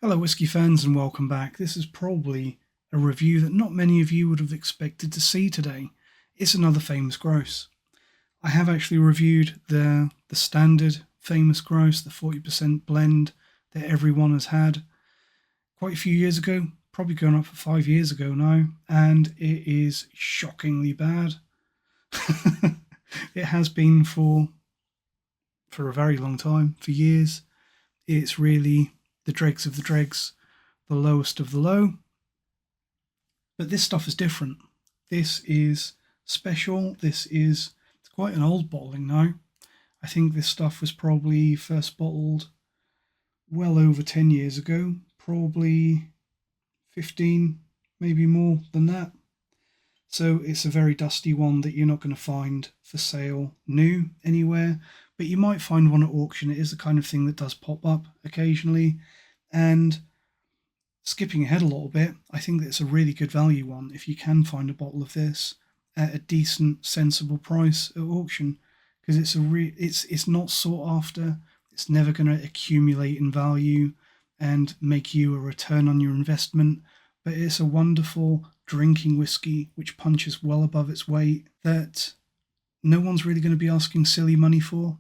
Hello whiskey fans and welcome back. This is probably a review that not many of you would have expected to see today. It's another Famous Grouse. I have actually reviewed the standard Famous Grouse, the 40% blend that everyone has had quite a few years ago, probably going up for 5 years ago now, and it is shockingly bad. It has been for a very long time, for years. It's really the dregs of the dregs, the lowest of the low. But this stuff is different. This is special. It's quite an old bottling now. I think this stuff was probably first bottled well over 10 years ago, probably 15, maybe more than that. So it's a very dusty one that you're not going to find for sale new anywhere, but you might find one at auction. It is the kind of thing that does pop up occasionally. And skipping ahead a little bit, I think that it's a really good value one if you can find a bottle of this at a decent, sensible price at auction, because it's not sought after. It's never going to accumulate in value and make you a return on your investment, but it's a wonderful drinking whiskey which punches well above its weight that no one's really going to be asking silly money for.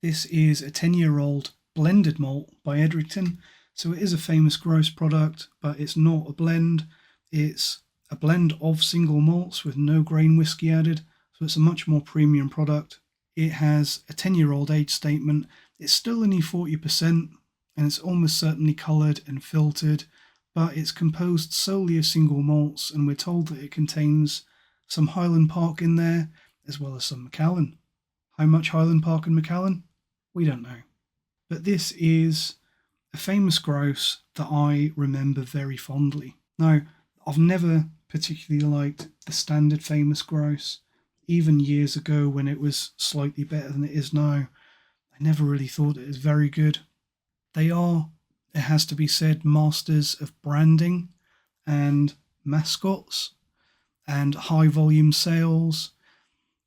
This is a 10-year-old blended malt by Edrington. So it is a Famous Grouse product, but it's not a blend. It's a blend of single malts with no grain whiskey added, so it's a much more premium product. It has a 10-year-old age statement. It's still only 40%, and it's almost certainly coloured and filtered, but it's composed solely of single malts, and we're told that it contains some Highland Park in there, as well as some Macallan. How much Highland Park and Macallan? We don't know. But this is a Famous Grouse that I remember very fondly. Now, I've never particularly liked the standard Famous Grouse. Even years ago when it was slightly better than it is now, I never really thought it was very good. They are, it has to be said, masters of branding and mascots and high volume sales,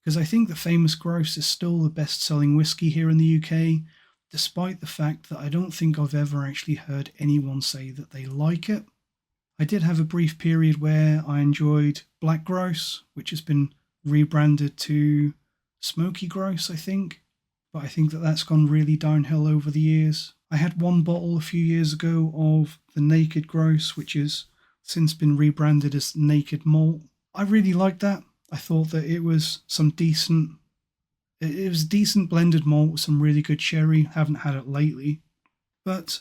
because I think the Famous Grouse is still the best selling whiskey here in the UK, despite the fact that I don't think I've ever actually heard anyone say that they like it. I did have a brief period where I enjoyed Black Grouse, which has been rebranded to Smoky Grouse, I think, but I think that that's gone really downhill over the years. I had one bottle a few years ago of the Naked Grouse, which has since been rebranded as Naked Malt. I really liked that. I thought that it was it was decent blended malt with some really good sherry. Haven't had it lately. But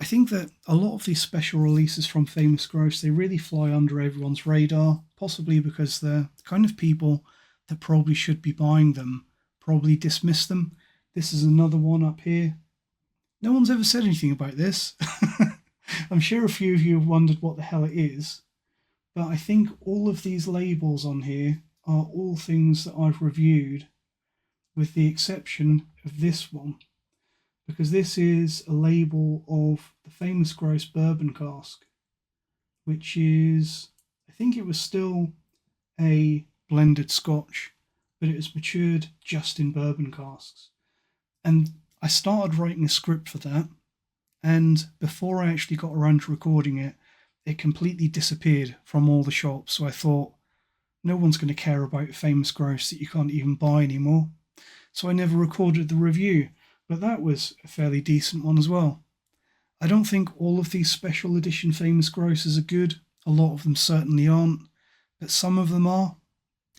I think that a lot of these special releases from Famous Grouse, they really fly under everyone's radar, possibly because the kind of people that probably should be buying them probably dismiss them. This is another one up here. No one's ever said anything about this. I'm sure a few of you have wondered what the hell it is, but I think all of these labels on here are all things that I've reviewed, with the exception of this one, because this is a label of the Famous Grouse bourbon cask, which is, I think it was still a blended Scotch, but it was matured just in bourbon casks. And I started writing a script for that, and before I actually got around to recording it, it completely disappeared from all the shops. So I thought, no one's going to care about a Famous Grouse that you can't even buy anymore. So I never recorded the review, but that was a fairly decent one as well. I don't think all of these special edition Famous Grocers are good. A lot of them certainly aren't, but some of them are,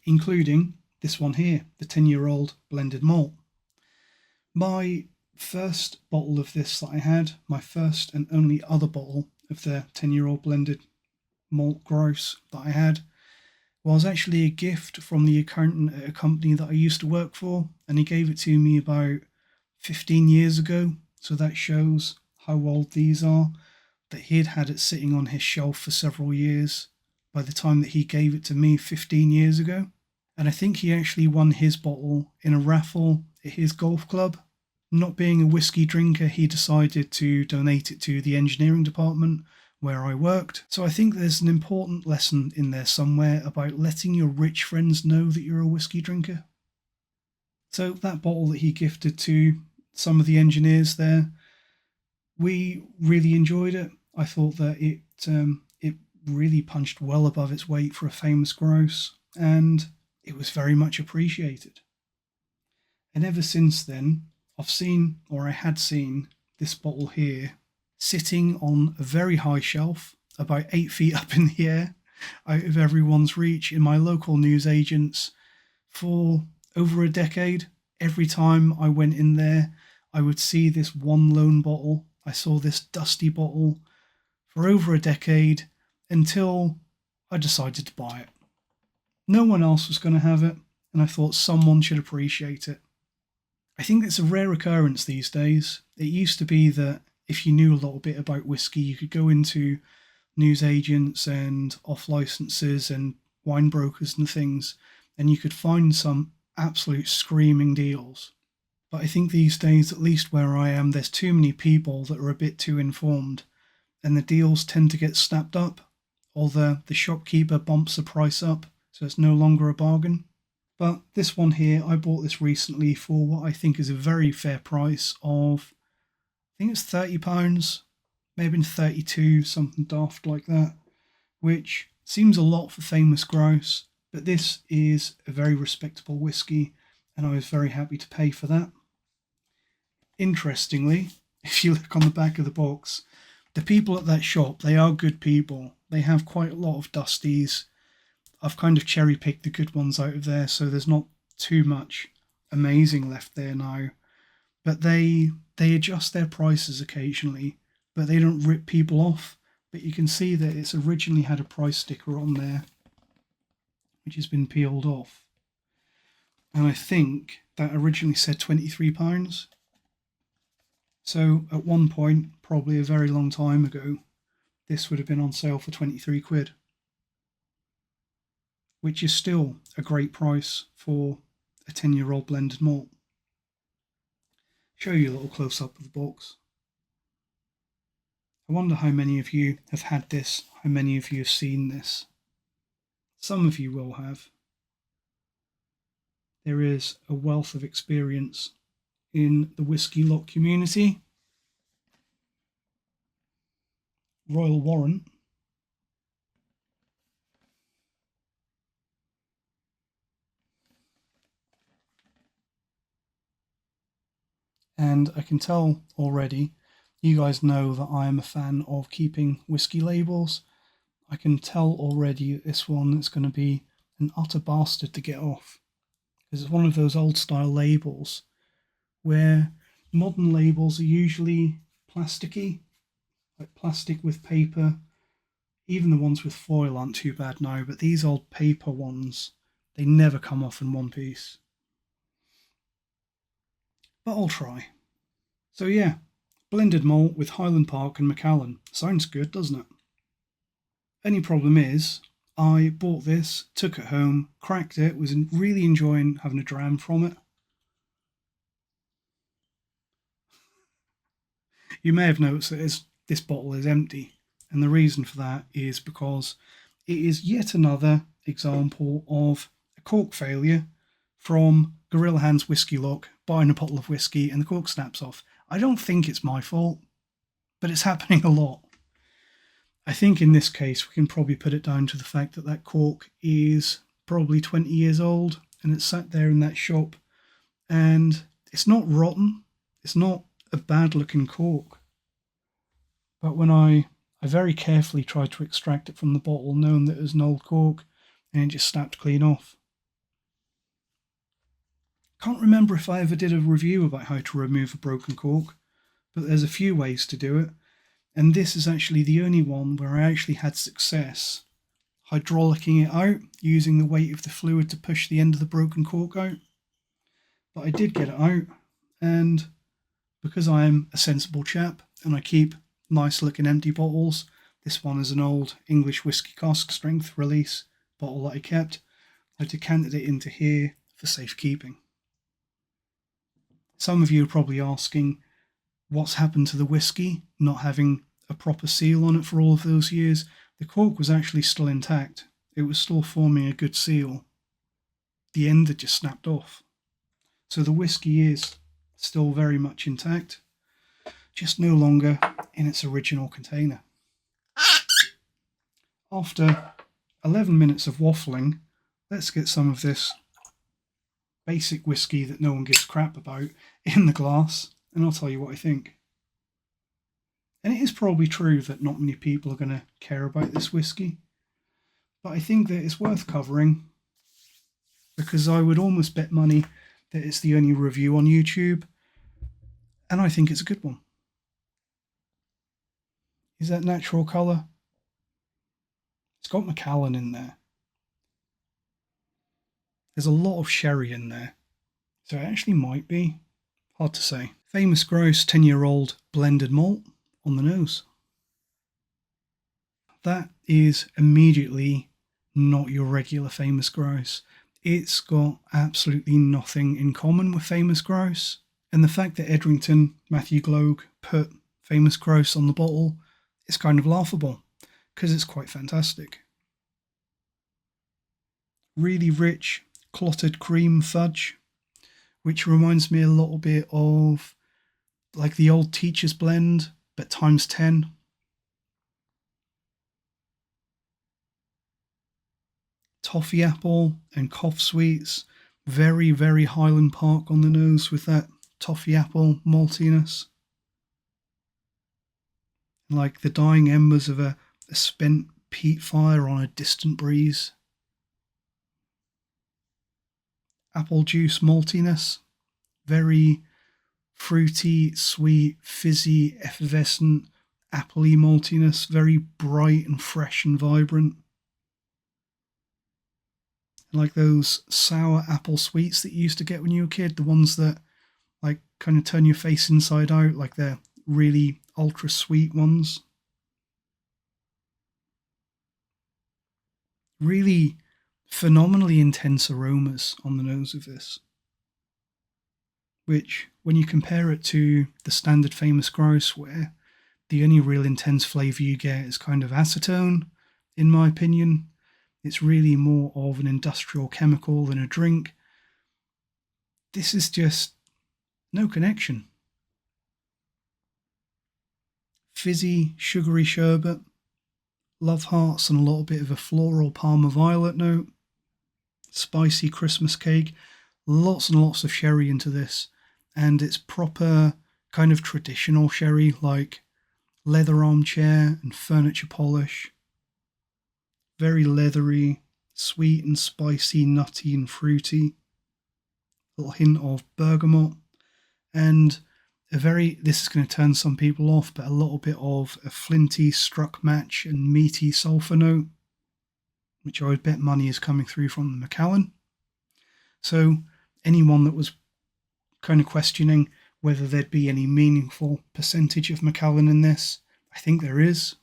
including this one here, the 10-year-old blended malt. My first bottle of this that I had, my first and only other bottle of the 10-year-old blended malt grouse that I had, was actually a gift from the accountant at a company that I used to work for, and he gave it to me about 15 years ago, so that shows how old these are, that he'd had it sitting on his shelf for several years by the time that he gave it to me 15 years ago. And I think he actually won his bottle in a raffle at his golf club. Not being a whiskey drinker, he decided to donate it to the engineering department where I worked. So I think there's an important lesson in there somewhere about letting your rich friends know that you're a whiskey drinker. So that bottle that he gifted to some of the engineers there. We really enjoyed it. I thought that it really punched well above its weight for a famous grouse, and it was very much appreciated. And ever since then, I had seen this bottle here sitting on a very high shelf, about 8 feet up in the air, out of everyone's reach in my local newsagents for over a decade. Every time I went in there, I would see this one lone bottle. I saw this dusty bottle for over a decade until I decided to buy it. No one else was going to have it, and I thought someone should appreciate it. I think it's a rare occurrence these days. It used to be that if you knew a little bit about whiskey, you could go into newsagents and off licenses and wine brokers and things, and you could find some absolute screaming deals. But I think these days, at least where I am, there's too many people that are a bit too informed, and the deals tend to get snapped up, or the shopkeeper bumps the price up, so it's no longer a bargain. But this one here, I bought this recently for what I think is a very fair price of, I think it's £30, maybe 32, something daft like that, which seems a lot for famous grouse, but this is a very respectable whiskey, and I was very happy to pay for that. Interestingly, if you look on the back of the box, the people at that shop, they are good people. They have quite a lot of dusties. I've kind of cherry-picked the good ones out of there, so there's not too much amazing left there now. But they adjust their prices occasionally, but they don't rip people off. But you can see that it's originally had a price sticker on there, which has been peeled off. And I think that originally said £23. So at one point, probably a very long time ago, this would have been on sale for 23 quid. Which is still a great price for a 10-year-old blended malt. Show you a little close-up of the box. I wonder how many of you have had this, how many of you have seen this. Some of you will have. There is a wealth of experience in the whisky lot community. Royal Warrant. And I can tell already, you guys know that I am a fan of keeping whiskey labels. I can tell already that this one is going to be an utter bastard to get off. Because it's one of those old style labels where modern labels are usually plasticky, like plastic with paper. Even the ones with foil aren't too bad now, but these old paper ones, they never come off in one piece. But I'll try. So yeah, blended malt with Highland Park and Macallan. Sounds good, doesn't it? Only problem is, I bought this, took it home, cracked it, was really enjoying having a dram from it. You may have noticed that this bottle is empty, and the reason for that is because it is yet another example of a cork failure from Gorilla Hand's Whisky Lock, buying a bottle of whiskey and the cork snaps off. I don't think it's my fault, but it's happening a lot. I think in this case we can probably put it down to the fact that that cork is probably 20 years old and it's sat there in that shop, and it's not rotten, it's not a bad looking cork, but when I very carefully tried to extract it from the bottle, knowing that it was an old cork, and it just snapped clean off. Can't remember if I ever did a review about how to remove a broken cork, but there's a few ways to do it, and this is actually the only one where I actually had success hydraulicking it out, using the weight of the fluid to push the end of the broken cork out. But I did get it out, and because I am a sensible chap and I keep nice looking empty bottles, this one is an old English whiskey cask strength release bottle that I kept. I decanted it into here for safekeeping. Some of you are probably asking what's happened to the whiskey, not having a proper seal on it for all of those years. The cork was actually still intact. It was still forming a good seal. The end had just snapped off. So the whiskey is still very much intact, just no longer in its original container. After 11 minutes of waffling, let's get some of this basic whiskey that no one gives crap about in the glass, and I'll tell you what I think. And it is probably true that not many people are going to care about this whiskey, but I think that it's worth covering, because I would almost bet money that it's the only review on YouTube, and I think it's a good one. Is that natural colour? It's got Macallan in there. There's a lot of sherry in there, so it actually might be. Hard to say. Famous Grouse 10-year-old blended malt on the nose. That is immediately not your regular Famous Grouse. It's got absolutely nothing in common with Famous Grouse. And the fact that Edrington, Matthew Gloag, put Famous Grouse on the bottle is kind of laughable, because it's quite fantastic. Really rich, clotted cream fudge, which reminds me a little bit of like the old Teacher's Blend, but times 10. Toffee apple and cough sweets, very, very Highland Park on the nose with that toffee apple maltiness. Like the dying embers of a spent peat fire on a distant breeze. Apple juice maltiness, very fruity, sweet, fizzy, effervescent, appley maltiness, very bright and fresh and vibrant. Like those sour apple sweets that you used to get when you were a kid, the ones that like kind of turn your face inside out, like they're really ultra sweet ones. Really phenomenally intense aromas on the nose of this, which when you compare it to the standard Famous Grouse, where the only real intense flavour you get is kind of acetone, in my opinion, it's really more of an industrial chemical than a drink. This is just no connection. Fizzy, sugary sherbet, love hearts and a little bit of a floral Parma violet note, spicy Christmas cake, lots and lots of sherry into this, and it's proper kind of traditional sherry, like leather armchair and furniture polish. Very leathery, sweet and spicy, nutty and fruity. A little hint of bergamot, and this is going to turn some people off, but a little bit of a flinty struck match and meaty sulphur note, which I would bet money is coming through from the Macallan. So anyone that was kind of questioning whether there'd be any meaningful percentage of Macallan in this, I think there is.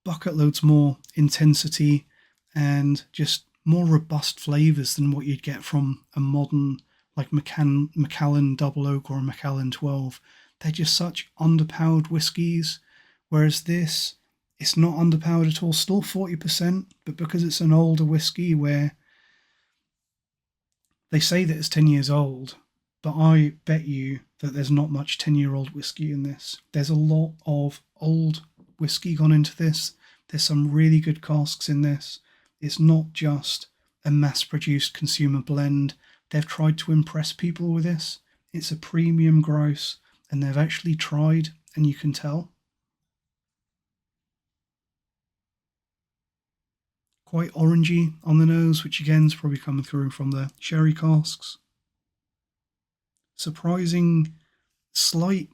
Bucket loads more intensity and just more robust flavours than what you'd get from a modern like Macallan Double Oak or a Macallan 12. They're just such underpowered whiskies, whereas this, it's not underpowered at all, still 40%, but because it's an older whiskey where they say that it's 10 years old, but I bet you that there's not much 10-year-old whiskey in this. There's a lot of old whiskey gone into this. There's some really good casks in this. It's not just a mass-produced consumer blend. They've tried to impress people with this. It's a premium grouse, and they've actually tried, and you can tell. Quite orangey on the nose, which again is probably coming through from the sherry casks. Surprising, slight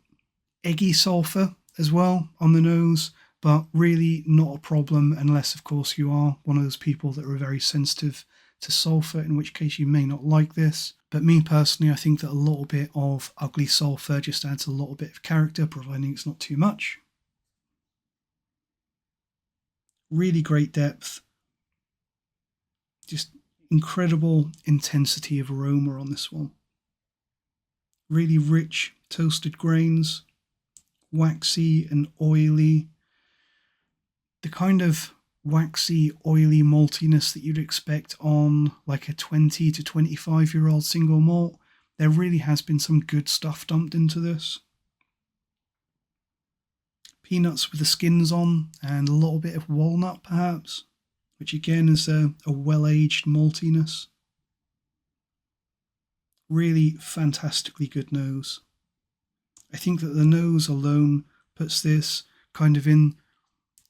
eggy sulphur as well on the nose, but really not a problem unless, of course, you are one of those people that are very sensitive to sulphur, in which case you may not like this. But me personally, I think that a little bit of ugly sulphur just adds a little bit of character, providing it's not too much. Really great depth. Just incredible intensity of aroma on this one. Really rich toasted grains, waxy and oily. The kind of waxy, oily maltiness that you'd expect on like a 20 to 25-year-old single malt There really has been some good stuff dumped into this. Peanuts with the skins on, and a little bit of walnut perhaps, which again is a well-aged maltiness. Really fantastically good nose. I think that the nose alone puts this kind of in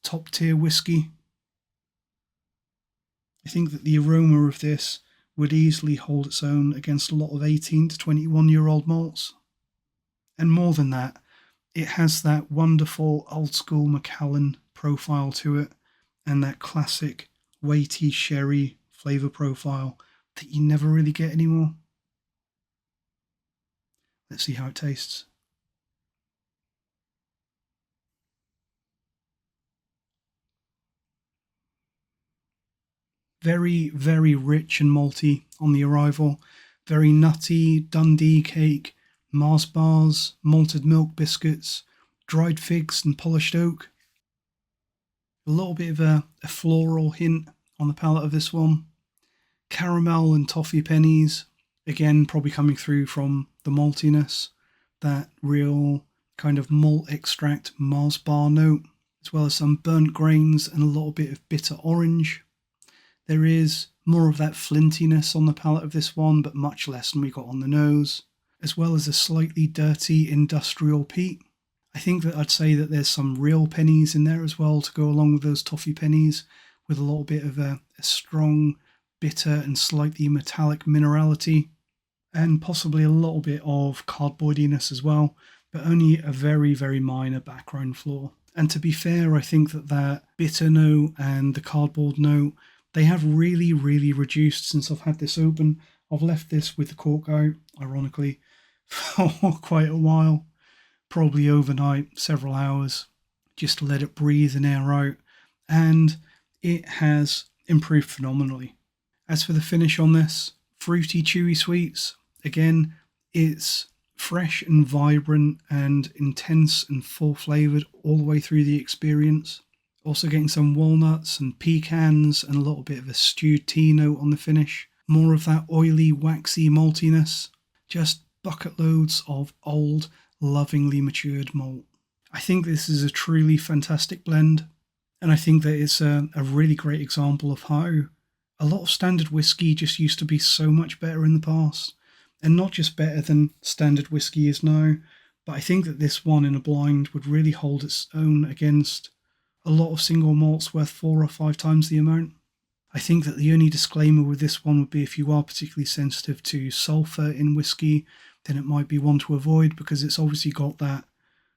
top tier whiskey. I think that the aroma of this would easily hold its own against a lot of 18 to 21-year-old malts. And more than that, it has that wonderful old school Macallan profile to it, and that classic weighty sherry flavour profile that you never really get anymore. Let's see how it tastes. Very, very rich and malty on the arrival. Very nutty Dundee cake, Mars bars, malted milk biscuits, dried figs and polished oak. A little bit of a floral hint on the palate of this one. Caramel and toffee pennies. Again, probably coming through from the maltiness. That real kind of malt extract Mars bar note, as well as some burnt grains and a little bit of bitter orange. There is more of that flintiness on the palate of this one, but much less than we got on the nose, as well as a slightly dirty industrial peat. I think that I'd say that there's some real pennies in there as well to go along with those toffee pennies, with a little bit of a strong, bitter and slightly metallic minerality, and possibly a little bit of cardboardiness as well, but only a very, very minor background flaw. And to be fair, I think that bitter note and the cardboard note, they have really, really reduced since I've had this open. I've left this with the cork out, ironically, for quite a while. Probably overnight, several hours, just to let it breathe and air out. And it has improved phenomenally. As for the finish on this, fruity, chewy sweets. Again, it's fresh and vibrant and intense and full flavoured all the way through the experience. Also getting some walnuts and pecans and a little bit of a stewed tea note on the finish. More of that oily, waxy maltiness. Just bucket loads of old, lovingly matured malt. I think this is a truly fantastic blend. And I think that it's a really great example of how a lot of standard whiskey just used to be so much better in the past. And not just better than standard whiskey is now, but I think that this one in a blind would really hold its own against a lot of single malts worth 4 or 5 times the amount. I think that the only disclaimer with this one would be if you are particularly sensitive to sulphur in whiskey, then it might be one to avoid, because it's obviously got that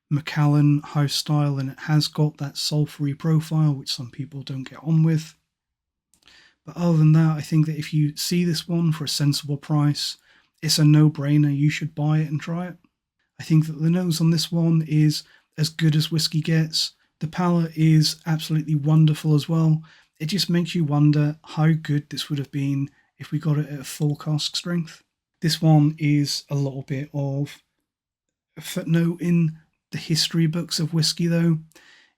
Macallan house style and it has got that sulphury profile, which some people don't get on with. But other than that, I think that if you see this one for a sensible price, it's a no-brainer. You should buy it and try it. I think that the nose on this one is as good as whiskey gets. The palate is absolutely wonderful as well. It just makes you wonder how good this would have been if we got it at a full cask strength. This one is a little bit of a footnote in the history books of whiskey though.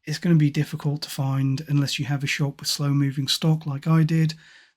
It's going to be difficult to find unless you have a shop with slow-moving stock like I did,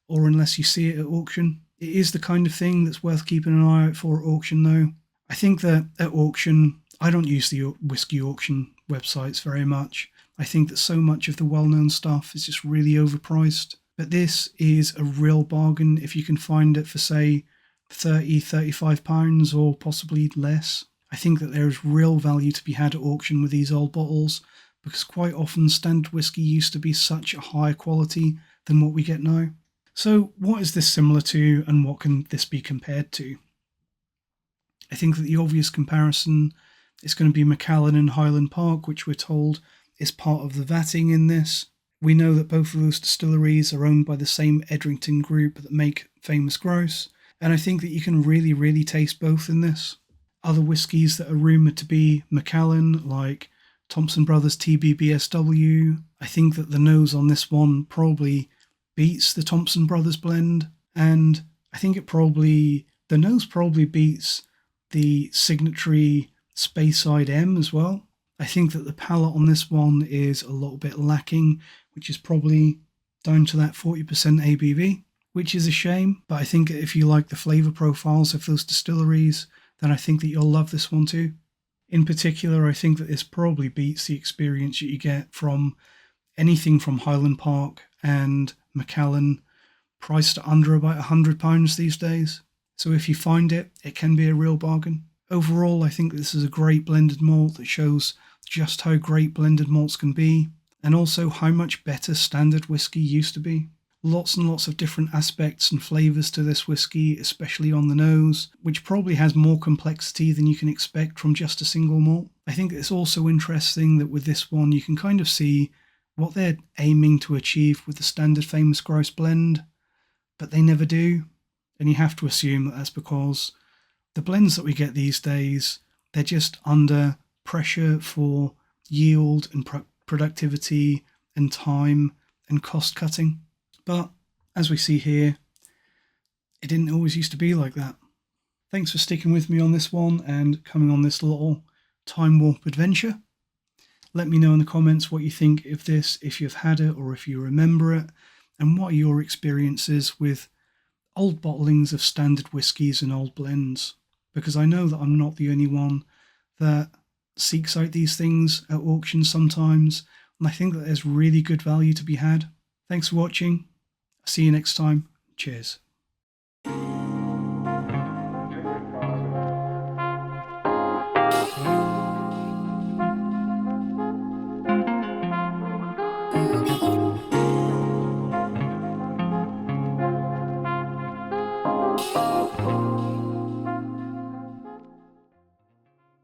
or unless you see it at auction. It is the kind of thing that's worth keeping an eye out for at auction though. I think that at auction, I don't use the whiskey auction websites very much. I think that so much of the well-known stuff is just really overpriced. But this is a real bargain if you can find it for, say, £30-35 or possibly less. I think that there is real value to be had at auction with these old bottles, because quite often standard whiskey used to be such a higher quality than what we get now. So what is this similar to, and what can this be compared to? I think that the obvious comparison is going to be Macallan and Highland Park, which we're told is part of the vatting in this. We know that both of those distilleries are owned by the same Edrington group that make famous Grouse, and I think that you can really, really taste both in this. Other whiskies that are rumoured to be Macallan, like Thompson Brothers TBBSW, I think that the nose on this one probably beats the Thompson Brothers blend, and I think the nose probably beats the signatory Speyside M as well. I think that the palate on this one is a little bit lacking, which is probably down to that 40% ABV. which is a shame. But I think if you like the flavour profiles of those distilleries, then I think that you'll love this one too. In particular, I think that this probably beats the experience that you get from anything from Highland Park and Macallan, priced at under about £100 these days. So if you find it, it can be a real bargain. Overall, I think this is a great blended malt that shows just how great blended malts can be, and also how much better standard whiskey used to be. Lots and lots of different aspects and flavours to this whiskey, especially on the nose, which probably has more complexity than you can expect from just a single malt. I think it's also interesting that with this one you can kind of see what they're aiming to achieve with the standard famous Grouse blend, but they never do. And you have to assume that that's because the blends that we get these days, they're just under pressure for yield and productivity and time and cost cutting. But as we see here, it didn't always used to be like that. Thanks for sticking with me on this one and coming on this little time warp adventure. Let me know in the comments what you think of this, if you've had it or if you remember it, and what are your experiences with old bottlings of standard whiskies and old blends. Because I know that I'm not the only one that seeks out these things at auctions sometimes, and I think that there's really good value to be had. Thanks for watching. See you next time. Cheers.